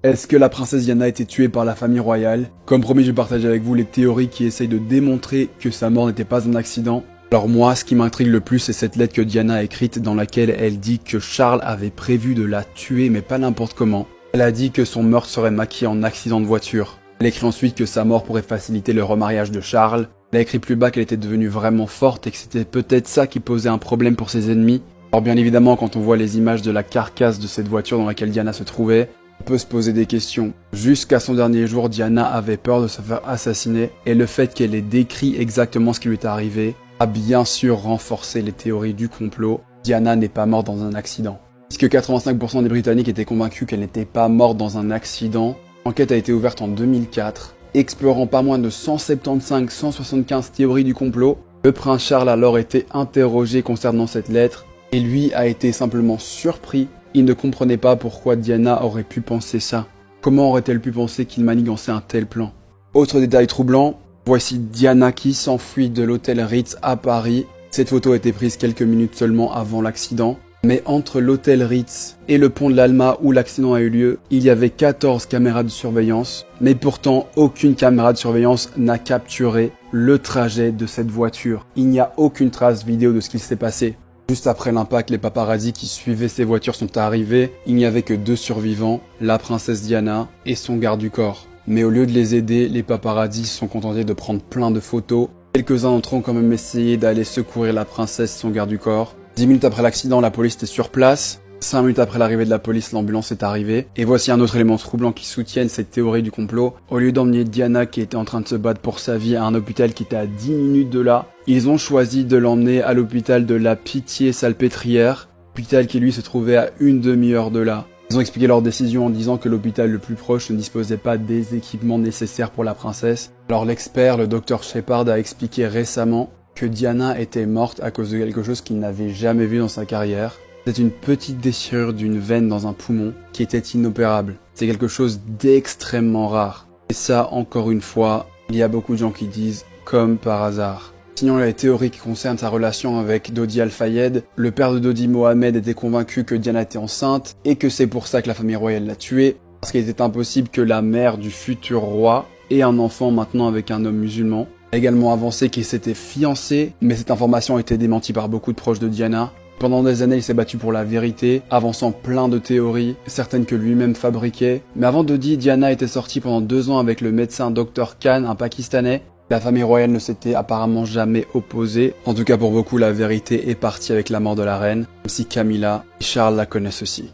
Est-ce que la princesse Diana a été tuée par la famille royale? Comme promis, je partage avec vous les théories qui essayent de démontrer que sa mort n'était pas un accident. Alors moi, ce qui m'intrigue le plus, c'est cette lettre que Diana a écrite dans laquelle elle dit que Charles avait prévu de la tuer, mais pas n'importe comment. Elle a dit que son meurtre serait maquillé en accident de voiture. Elle écrit ensuite que sa mort pourrait faciliter le remariage de Charles. Elle a écrit plus bas qu'elle était devenue vraiment forte et que c'était peut-être ça qui posait un problème pour ses ennemis. Alors bien évidemment, quand on voit les images de la carcasse de cette voiture dans laquelle Diana se trouvait, on peut se poser des questions. Jusqu'à son dernier jour, Diana avait peur de se faire assassiner et le fait qu'elle ait décrit exactement ce qui lui est arrivé a bien sûr renforcé les théories du complot. Diana n'est pas morte dans un accident. Puisque 85% des Britanniques étaient convaincus qu'elle n'était pas morte dans un accident, l'enquête a été ouverte en 2004, explorant pas moins de 175-175 théories du complot. Le prince Charles a alors été interrogé concernant cette lettre et lui a été simplement surpris. Il ne comprenait pas pourquoi Diana aurait pu penser ça. Comment aurait-elle pu penser qu'il manigançait un tel plan? Autre détail troublant, voici Diana qui s'enfuit de l'hôtel Ritz à Paris. Cette photo a été prise quelques minutes seulement avant l'accident. Mais entre l'hôtel Ritz et le pont de l'Alma où l'accident a eu lieu, il y avait 14 caméras de surveillance. Mais pourtant, aucune caméra de surveillance n'a capturé le trajet de cette voiture. Il n'y a aucune trace vidéo de ce qu'il s'est passé. Juste après l'impact, les paparazzis qui suivaient ces voitures sont arrivés. Il n'y avait que 2 survivants, la princesse Diana et son garde du corps. Mais au lieu de les aider, les paparazzis se sont contentés de prendre plein de photos. Quelques-uns d'entre eux ont quand même essayé d'aller secourir la princesse et son garde du corps. 10 minutes après l'accident, la police était sur place. 5 minutes après l'arrivée de la police, l'ambulance est arrivée. Et voici un autre élément troublant qui soutienne cette théorie du complot. Au lieu d'emmener Diana qui était en train de se battre pour sa vie à un hôpital qui était à 10 minutes de là, ils ont choisi de l'emmener à l'hôpital de la Pitié-Salpêtrière, hôpital qui lui se trouvait à une demi-heure de là. Ils ont expliqué leur décision en disant que l'hôpital le plus proche ne disposait pas des équipements nécessaires pour la princesse. Alors l'expert, le docteur Shepard, a expliqué récemment que Diana était morte à cause de quelque chose qu'il n'avait jamais vu dans sa carrière. C'est une petite déchirure d'une veine dans un poumon qui était inopérable. C'est quelque chose d'extrêmement rare. Et ça, encore une fois, il y a beaucoup de gens qui disent comme par hasard. Sinon, les théories qui concernent sa relation avec Dodi Al-Fayed, le père de Dodi, Mohamed, était convaincu que Diana était enceinte et que c'est pour ça que la famille royale l'a tuée, parce qu'il était impossible que la mère du futur roi ait un enfant maintenant avec un homme musulman. Il a également avancé qu'il s'était fiancé, mais cette information a été démentie par beaucoup de proches de Diana. Pendant des années, il s'est battu pour la vérité, avançant plein de théories, certaines que lui-même fabriquait. Mais avant Dodi, Diana était sortie pendant 2 ans avec le médecin Dr Khan, un Pakistanais. La famille royale ne s'était apparemment jamais opposée. En tout cas, pour beaucoup, la vérité est partie avec la mort de la reine, même si Camilla et Charles la connaissent aussi.